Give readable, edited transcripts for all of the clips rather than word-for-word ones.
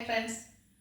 Friends,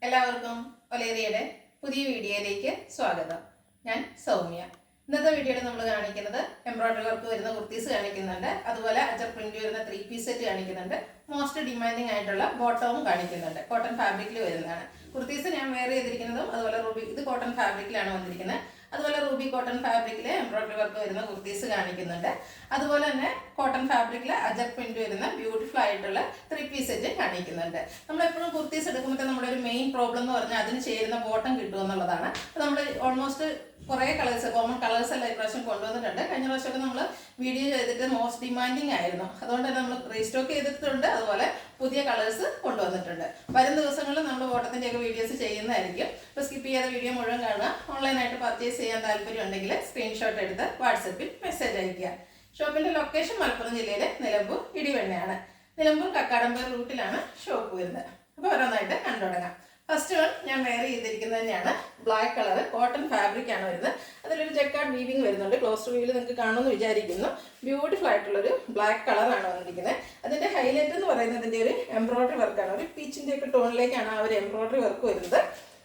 എല്ലാവർക്കും ഒലേറിയയുടെ പുതിയ വീഡിയോയിലേക്ക് സ്വാഗതം. ഞാൻ സൗമ്യ. ഇന്നത്തെ വീഡിയോയിൽ നമ്മൾ കാണിക്കുന്നത് എംബ്രോയിഡറി വർക്ക് വരുന്ന കുർത്തീസ് കാണിക്കുന്നുണ്ട്, അതുപോലെ അജർ പ്രിന്റ് വരുന്ന 3 പീസ് സെറ്റ് കാണിക്കുന്നുണ്ട്, മോസ്റ്റ് ഡിമാൻഡിങ് ആയിട്ടുള്ള ബോട്ടവും കാണിക്കുന്നുണ്ട്. കോട്ടൺ ഫാബ്രിക്കിൽ വരുന്നതാണ് കുർത്തീസ്. ഞാൻ വെയർ ചെയ്തിരിക്കുന്നതും അതുപോലെ റൂബി, ഇത് കോട്ടൺ ഫാബ്രിക്കിലാണ് വന്നിരിക്കുന്നത്. അതുപോലെ റൂബി കോട്ടൺ ഫാബ്രിക്കിൽ എംബ്രോയിഡറി വർക്ക് വരുന്ന കുർത്തീസ് കാണിക്കുന്നുണ്ട്. അതുപോലെ തന്നെ കോട്ടൺ ഫാബ്രിക്കിൽ അജർ പ്രിന്റ് വരുന്ന ബ്യൂട്ടിഫുൾ ആയിട്ടുള്ള 3 പീസ് സെറ്റ് കാണിക്കുന്നുണ്ട്. നമ്മളെപ്പോഴും കുർത്തീസ് എടുക്കുമ്പോൾ നമ്മുടെ ഒരു മെയിൻ പ്രോബ്ലം എന്ന് പറഞ്ഞാൽ അതിന് ചേരുന്ന ബോട്ടം കിട്ടും എന്നുള്ളതാണ്. നമ്മൾ ഓൾമോസ്റ്റ് കുറേ കളേഴ്സ്, കോമൺ കളേഴ്സ് എല്ലാം ഇപ്രാവശ്യം കൊണ്ടുവന്നിട്ടുണ്ട്. കഴിഞ്ഞ പ്രാവശ്യമൊക്കെ നമ്മൾ വീഡിയോ ചെയ്തിട്ട് മോസ്റ്റ് ഡിമാൻഡിങ് ആയിരുന്നു, അതുകൊണ്ട് തന്നെ നമ്മൾ റീസ്റ്റോക്ക് ചെയ്തിട്ടുണ്ട്. അതുപോലെ പുതിയ കളേഴ്സ് കൊണ്ടുവന്നിട്ടുണ്ട്. വരും ദിവസങ്ങളിൽ നമ്മൾ ബോട്ടത്തിൻ്റെയൊക്കെ വീഡിയോസ് ചെയ്യുന്നതായിരിക്കും. ഇപ്പോൾ സ്കിപ്പ് ചെയ്യാതെ വീഡിയോ മുഴുവൻ കാണുക. ഓൺലൈനായിട്ട് പർച്ചേസ് ചെയ്യാൻ താല്പര്യം ഉണ്ടെങ്കിൽ സ്ക്രീൻഷോട്ട് എടുത്ത് വാട്സപ്പിൽ മെസ്സേജ് അയയ്ക്കുക. ഷോപ്പിൻ്റെ ലൊക്കേഷൻ മലപ്പുറം ജില്ലയിലെ നിലമ്പൂർ ഇടിവെണ്ണയാണ്. നിലമ്പൂർ കക്കാടമ്പേർ റൂട്ടിലാണ് ഷോപ്പ് വരുന്നത്. അപ്പോൾ ഓരോന്നായിട്ട് കണ്ടു തുടങ്ങാം. ഫസ്റ്റ് വൺ ഞാൻ വെയർ ചെയ്തിരിക്കുന്നത് തന്നെയാണ്. ബ്ലാക്ക് കളർ കോട്ടൺ ഫാബ്രിക് ആണ് വരുന്നത്. അതിലൊരു ജക്കാർഡ് വീവിങ് വരുന്നുണ്ട്. ക്ലോസ് വ്യൂവിൽ നിങ്ങൾക്ക് കാണുമെന്ന് വിചാരിക്കുന്നു. ബ്യൂട്ടിഫുൾ ആയിട്ടുള്ളൊരു ബ്ലാക്ക് കളറാണ് വന്നിരിക്കുന്നത്. അതിൻ്റെ ഹൈലൈറ്റ് എന്ന് പറയുന്നതിൻ്റെ ഒരു എംബ്രോയിഡറി വർക്കാണ്. ഒരു പീച്ചിൻ്റെ ഒക്കെ ടോണിലേക്കാണ് ആ ഒരു എംബ്രോയിഡറി വർക്ക് വരുന്നത്.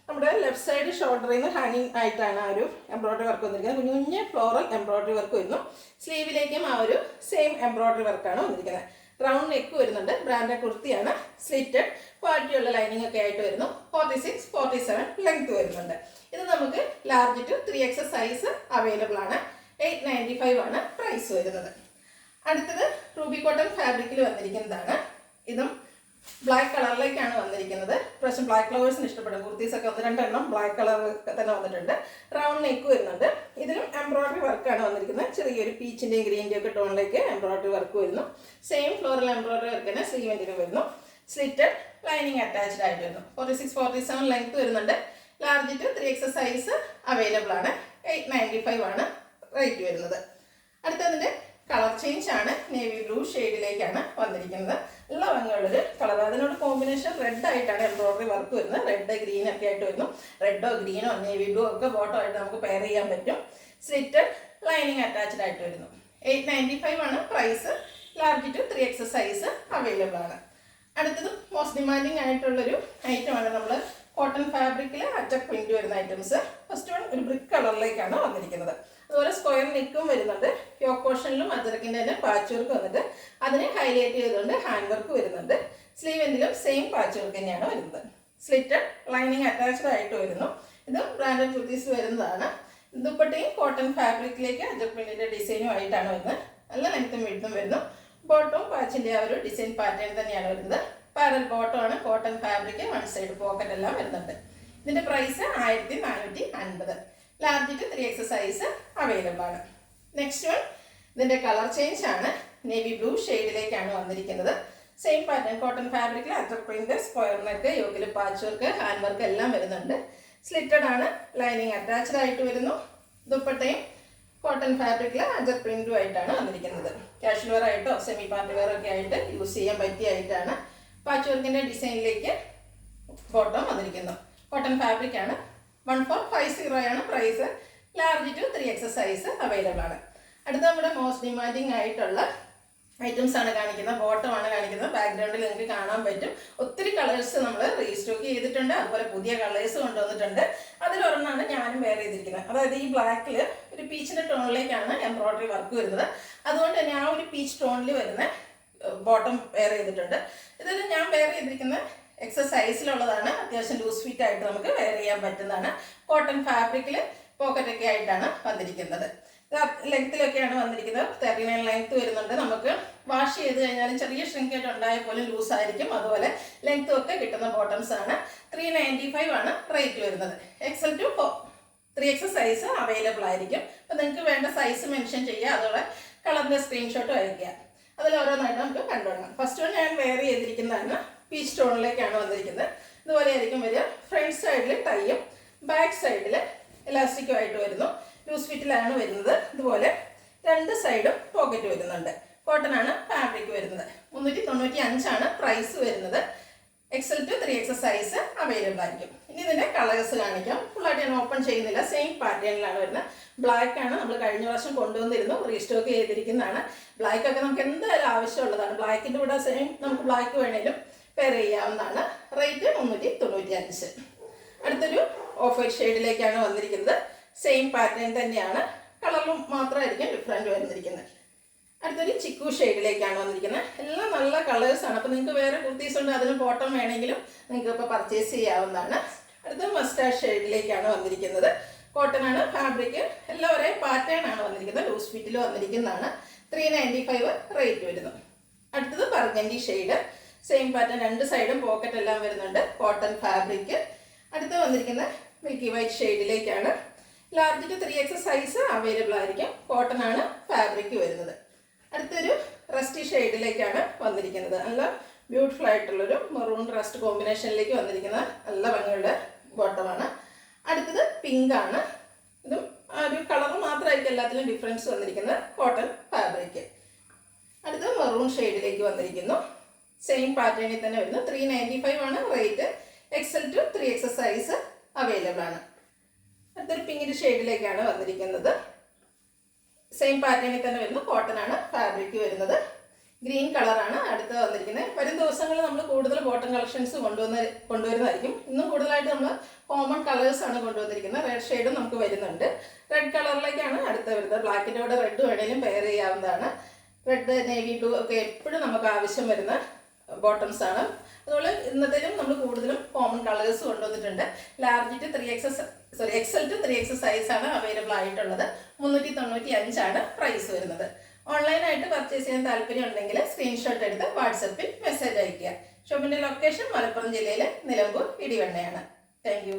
നമ്മുടെ ലെഫ്റ്റ് സൈഡ് ഷോൾഡറിൽ നിന്ന് ഹാങ്ങിങ് ആയിട്ടാണ് ആ ഒരു എംബ്രോയിഡറി വർക്ക് വന്നിരിക്കുന്നത്. കുഞ്ഞു കുഞ്ഞ് ഫ്ലോറൽ എംബ്രോയിഡറി വർക്ക് വരുന്നു. സ്ലീവിലേക്കും ആ ഒരു സെയിം എംബ്രോയിഡറി വർക്കാണ് വന്നിരിക്കുന്നത്. റൗണ്ട് നെക്ക് വരുന്നുണ്ട്. ബ്രാൻഡ് കുർത്തിയാണ്. സ്ലിറ്റഡ് ക്വാളിറ്റിയുള്ള ലൈനിങ് ഒക്കെ ആയിട്ട് വരുന്നു. 46-47 ലെങ്ത് വരുന്നുണ്ട്. ഇത് നമുക്ക് large to 3XS size available ആണ്. 895 ആണ് പ്രൈസ് വരുന്നത്. അടുത്തത് റൂബി കോട്ടൺ ഫാബ്രിക്കിൽ വന്നിരിക്കുന്നതാണ്. ഇതും ബ്ലാക്ക് കളറിലേക്കാണ് വന്നിരിക്കുന്നത്. പ്രാവശ്യം ബ്ലാക്ക് ഫ്ലവേഴ്സിന് ഇഷ്ടപ്പെടും. കുർത്തീസൊക്കെ 1-2 ബ്ലാക്ക് കളർ തന്നെ വന്നിട്ടുണ്ട്. റൗണ്ട് നെക്ക് വരുന്നുണ്ട്. ഇതിലും എംബ്രോയിഡറി വർക്കാണ് വന്നിരിക്കുന്നത്. ചെറിയൊരു പീച്ചിൻ്റെയും ഗ്രീൻ്റെയും ഒക്കെ ടോണിലേക്ക് എംബ്രോയിഡറി വർക്ക് വരുന്നു. സെയിം ഫ്ലോറൽ എംബ്രോയിഡറി വർക്ക് തന്നെ സ്ലീവെൻറ്റിലും വരുന്നു. സ്ലിറ്റഡ് ലൈനിങ് അറ്റാച്ച്ഡ് ആയിട്ട് വരുന്നു. 46-47 ലെങ്ത് വരുന്നുണ്ട്. Large to 3XS size available ആണ്. 895 ആണ് റേറ്റ് വരുന്നത്. അടുത്തതിൻ്റെ കളർ ചേഞ്ച് ആണ്. നേവി ബ്ലൂ ഷെയ്ഡിലേക്കാണ് വന്നിരിക്കുന്നത്. നല്ല ഭംഗിയുള്ളൊരു കളർ. അതിനോട് കോമ്പിനേഷൻ റെഡ് ആയിട്ടാണ് എംബ്രോയിഡറി വർക്ക് വരുന്നത്. റെഡ് ഗ്രീൻ ഒക്കെ ആയിട്ട് വരുന്നു. റെഡോ ഗ്രീനോ നേവി ബ്ലൂ ഒക്കെ ബോട്ടോ ആയിട്ട് നമുക്ക് പെയർ ചെയ്യാൻ പറ്റും. സ്ലിറ്റഡ് ലൈനിങ് അറ്റാച്ച്ഡ് ആയിട്ട് വരുന്നു. 895 ആണ് price. Large to 3XS size available ആണ്. അടുത്തത് മോസ്റ്റ് ഡിമാൻഡിങ് ആയിട്ടുള്ളൊരു ഐറ്റമാണ്. നമ്മൾ കോട്ടൺ ഫാബ്രിക്കിൽ അറ്റ പ്രിന്റ് വരുന്ന ഐറ്റംസ്. ഫസ്റ്റ് വൺ ഒരു ബ്രിക്ക് കളറിലേക്കാണ് വന്നിരിക്കുന്നത്. അതുപോലെ സ്ക്വയർ നെക്കും വരുന്നുണ്ട്. യോക്ക് പോർഷനിലും അജറക്കിൻ്റെ തന്നെ പാച്ച് വർക്ക് വന്നിട്ട് അതിനെ ഹൈലൈറ്റ് ചെയ്തുകൊണ്ട് ഹാൻഡ് വർക്ക് വരുന്നുണ്ട്. സ്ലീവെന്റിലും സെയിം പാച്ച് വർക്ക് തന്നെയാണ് വരുന്നത്. സ്ലിറ്റഡ് ലൈനിങ് അറ്റാച്ച്ഡ് ആയിട്ട് വരുന്നു. ഇത് ബ്രാൻഡഡ് കുർത്തീസ് വരുന്നതാണ്. ദുപ്പട്ടയും കോട്ടൺ ഫാബ്രിക്കിലേക്ക് അജർ പ്രിന്റിൻ്റെ ഡിസൈനും ആയിട്ടാണ് വരുന്നത്. നല്ല ലെങ്ത്തും വിഡ്ത്തും വരുന്നു. ബോട്ടവും പാച്ചിൻ്റെ ആ ഒരു ഡിസൈൻ പാറ്റേൺ തന്നെയാണ് വരുന്നത്. പാരൽ ബോട്ടം ആണ്. Cotton fabric, one side pocket എല്ലാം വരുന്നുണ്ട്. ഇതിൻ്റെ price 1450. Large to 3XS size available ആണ്. നെക്സ്റ്റ് വൺ ഇതിൻ്റെ കളർ ചേഞ്ച് ആണ്. നേവി ബ്ലൂ ഷെയ്ഡിലേക്കാണ് വന്നിരിക്കുന്നത്. സെയിം പാറ്റേൺ കോട്ടൺ ഫാബ്രിക്കിൽ അറ്റർ പ്രിന്റ്, സ്ക്വയർ നെക്ക്, യോക്കിൽ പാച്ച് വർക്ക്, ഹാൻഡ് വർക്ക് എല്ലാം വരുന്നുണ്ട്. സ്ലിറ്റഡ് ആണ്. ലൈനിങ് അറ്റാച്ച്ഡ് ആയിട്ട് വരുന്നു. ദുപ്പട്ടയും കോട്ടൺ ഫാബ്രിക്കിൽ അജർ പ്രിന്റും ആയിട്ടാണ് വന്നിരിക്കുന്നത്. കാഷ്വൽ വെയർ ആയിട്ടോ സെമി പാർട്ടി വെയർ ഒക്കെ ആയിട്ട് യൂസ് ചെയ്യാൻ പറ്റിയ ആയിട്ടാണ്. പാച്ച് വർക്കിൻ്റെ ഡിസൈനിലേക്ക് ബോട്ടം വന്നിരിക്കുന്നു. കോട്ടൺ ഫാബ്രിക് ആണ്. 1450 ആണ് price. Large to 3XS size available ആണ്. അടുത്ത നമ്മുടെ മോസ്റ്റ് ഡിമാൻഡിങ് ആയിട്ടുള്ള ഐറ്റംസ് ആണ് കാണിക്കുന്നത്. ബോട്ടമാണ് കാണിക്കുന്നത്. ബാക്ക്ഗ്രൗണ്ടിൽ നിങ്ങൾക്ക് കാണാൻ പറ്റും. ഒത്തിരി കളേഴ്സ് നമ്മൾ റീസ്റ്റോക്ക് ചെയ്തിട്ടുണ്ട്. അതുപോലെ പുതിയ കളേഴ്സ് കൊണ്ടുവന്നിട്ടുണ്ട്. അതിലൊരെണ്ണമാണ് ഞാനും വെയർ ചെയ്തിരിക്കുന്നത്. അതായത് ഈ ബ്ലാക്കിൽ ഒരു പീച്ചിൻ്റെ ടോണിലേക്കാണ് എംബ്രോയിഡറി വർക്ക് വരുന്നത്. അതുകൊണ്ട് തന്നെ ആ ഒരു പീച്ച് ടോണിൽ വരുന്ന ബോട്ടം വെയർ ചെയ്തിട്ടുണ്ട്. ഇതിൽ ഞാൻ വെയർ ചെയ്തിരിക്കുന്ന XS സൈസിലുള്ളതാണ്. അത്യാവശ്യം ലൂസ് ഫിറ്റ് ആയിട്ട് നമുക്ക് വെയർ ചെയ്യാൻ പറ്റുന്നതാണ്. കോട്ടൺ ഫാബ്രിക്കിൽ പോക്കറ്റൊക്കെ ആയിട്ടാണ് വന്നിരിക്കുന്നത്. ലെങ്ത്തിലൊക്കെയാണ് വന്നിരിക്കുന്നത്. 39 ലെങ്ത്ത് വരുന്നുണ്ട്. നമുക്ക് വാഷ് ചെയ്ത് കഴിഞ്ഞാലും ചെറിയ ഷ്രിങ്കേറ്റ് ഉണ്ടായാൽ പോലും ലൂസായിരിക്കും. അതുപോലെ ലെങ്ത്തും ഒക്കെ കിട്ടുന്ന ബോട്ടംസ് ആണ്. 395 ആണ് റേറ്റ് വരുന്നത്. XL to 3XS size available ആയിരിക്കും. അപ്പോൾ നിങ്ങൾക്ക് വേണ്ട സൈസ് മെൻഷൻ ചെയ്യുക. അതോടെ കളറിൻ്റെ സ്ക്രീൻഷോട്ട് അയക്കുക. അതിൽ ഓരോന്നായിട്ട് നമുക്ക് കണ്ടുപിടിക്കാം. ഫസ്റ്റ് വൺ ഞാൻ വെയർ ചെയ്തിരിക്കുന്നതാണ്. പീച്ച് ടോണിലേക്കാണ് വന്നിരിക്കുന്നത്. ഇതുപോലെ ആയിരിക്കും വരിക. ഫ്രണ്ട് സൈഡിൽ ടൈയും ബാക്ക് സൈഡിൽ ഇലാസ്റ്റിക്കും ആയിട്ട് വരുന്നു. ലൂസ് ഫിറ്റിലാണ് വരുന്നത്. ഇതുപോലെ രണ്ട് സൈഡും പോക്കറ്റ് വരുന്നുണ്ട്. കോട്ടൺ ആണ് ഫാബ്രിക് വരുന്നത്. 395 ആണ് പ്രൈസ് വരുന്നത്. XL to 3XS size available ആയിരിക്കും. ഇനി ഇതിൻ്റെ കളേഴ്സ് കാണിക്കാം. ഫുള്ളായിട്ട് ഞാൻ ഓപ്പൺ ചെയ്യുന്നില്ല. സെയിം പാറ്റേണിലാണ് വരുന്നത്. ബ്ലാക്ക് ആണ്. നമ്മൾ കഴിഞ്ഞ പ്രാവശ്യം കൊണ്ടുവന്നിരുന്നു. റീസ്റ്റോക്ക് ചെയ്തിരിക്കുന്നതാണ്. ബ്ലാക്ക് ഒക്കെ നമുക്ക് എന്തായാലും ആവശ്യമുള്ളതാണ്. ബ്ലാക്കിൻ്റെ കൂടെ സെയിം നമുക്ക് ബ്ലാക്ക് വേണേലും പെയർ ചെയ്യാവുന്നതാണ്. റേറ്റ് 395. അടുത്തൊരു ഓഫ് വൈറ്റ് ഷെയ്ഡിലേക്കാണ് വന്നിരിക്കുന്നത്. സെയിം പാറ്റേൺ തന്നെയാണ്, കളറിലും മാത്രമായിരിക്കും ഡിഫറൻറ്റ് വന്നിരിക്കുന്നത്. അടുത്തൊരു ചിക്കു ഷെയ്ഡിലേക്കാണ് വന്നിരിക്കുന്നത്. എല്ലാം നല്ല കളേഴ്സാണ്. അപ്പോൾ നിങ്ങൾക്ക് വേറെ കുർത്തീസ് ഉണ്ട്, അതിന് ബോട്ടം വേണമെങ്കിലും നിങ്ങൾക്ക് ഇപ്പോൾ പർച്ചേസ് ചെയ്യാവുന്നതാണ്. അടുത്ത മസ്റ്റാർഡ് ഷെയ്ഡിലേക്കാണ് വന്നിരിക്കുന്നത്. കോട്ടൺ ആണ് ഫാബ്രിക്, എല്ലാം ഒരേ പാറ്റേൺ ആണ് വന്നിരിക്കുന്നത്. ലൂസ് ഫിറ്റിൽ വന്നിരിക്കുന്നതാണ്. 395 റേറ്റ് വരുന്നു. അടുത്തത് ബർഗൻഡി ഷെയ്ഡ്, സെയിം പാറ്റേൺ, രണ്ട് സൈഡും പോക്കറ്റ് എല്ലാം വരുന്നുണ്ട്. Cotton fabric. അടുത്ത് വന്നിരിക്കുന്ന മിൽക്കി വൈറ്റ് ഷെയ്ഡിലേക്കാണ്. Large to 3X size available ആയിരിക്കും. കോട്ടൺ ആണ് ഫാബ്രിക് വരുന്നത്. അടുത്തൊരു റസ്റ്റി ഷെയ്ഡിലേക്കാണ് വന്നിരിക്കുന്നത്. നല്ല ബ്യൂട്ടിഫുൾ ആയിട്ടുള്ളൊരു മെറൂൺ റസ്റ്റ് കോമ്പിനേഷനിലേക്ക് വന്നിരിക്കുന്ന നല്ല ഭംഗിയുള്ള ബോട്ടമാണ്. അടുത്തത് പിങ്ക് ആണ്. ഇതും ഒരു കളർ മാത്രമായിരിക്കും എല്ലാത്തിലും ഡിഫറൻസ് വന്നിരിക്കുന്നത്. Cotton fabric. അടുത്തത് മെറൂൺ ഷെയ്ഡിലേക്ക് വന്നിരിക്കുന്നു. സെയിം പാറ്റേണിൽ തന്നെ വരുന്നു. 395 ആണ് rate. XL to 3X size available ആണ്. അടുത്തൊരു പിങ്ക് ഷെയ്ഡിലേക്കാണ് വന്നിരിക്കുന്നത്. സെയിം പാറ്റേണിൽ തന്നെ വരുന്നു. കോട്ടൺ ആണ് ഫാബ്രിക് വരുന്നത്. ഗ്രീൻ കളറാണ് അടുത്ത് വന്നിരിക്കുന്നത്. വരും ദിവസങ്ങളിൽ നമ്മൾ കൂടുതൽ ബോട്ടം കളക്ഷൻസ് കൊണ്ടുവരുന്നതായിരിക്കും. ഇന്നും കൂടുതലായിട്ട് നമ്മൾ കോമൺ കളേഴ്സാണ് കൊണ്ടുവന്നിരിക്കുന്നത്. റെഡ് ഷെയ്ഡും നമുക്ക് വരുന്നുണ്ട്. റെഡ് കളറിലേക്കാണ് അടുത്ത് വരുന്നത്. ബ്ലാക്കിൻ്റെ കൂടെ റെഡ് വേണമെങ്കിലും പെയർ ചെയ്യാവുന്നതാണ്. റെഡ്, നേവി ബ്ലൂ ഒക്കെ എപ്പോഴും നമുക്ക് ആവശ്യം വരുന്ന ബോട്ടംസ് ആണ്. അതുപോലെ ഇന്നത്തേലും നമ്മൾ കൂടുതലും കോമൺ കളേഴ്സ് കൊണ്ടുവന്നിട്ടുണ്ട്. Large to 3X XL to 3X സൈസാണ് അവൈലബിൾ ആയിട്ടുള്ളത്. 395 ആണ് പ്രൈസ് വരുന്നത്. ഓൺലൈനായിട്ട് പർച്ചേസ് ചെയ്യാൻ താല്പര്യം ഉണ്ടെങ്കിൽ സ്ക്രീൻഷോട്ട് എടുത്ത് വാട്സപ്പിൽ മെസ്സേജ് അയയ്ക്കുക. ഷോപ്പിൻ്റെ ലൊക്കേഷൻ മലപ്പുറം ജില്ലയിലെ നിലമ്പൂർ ഇടിവണ്ണയാണ്. Thank you.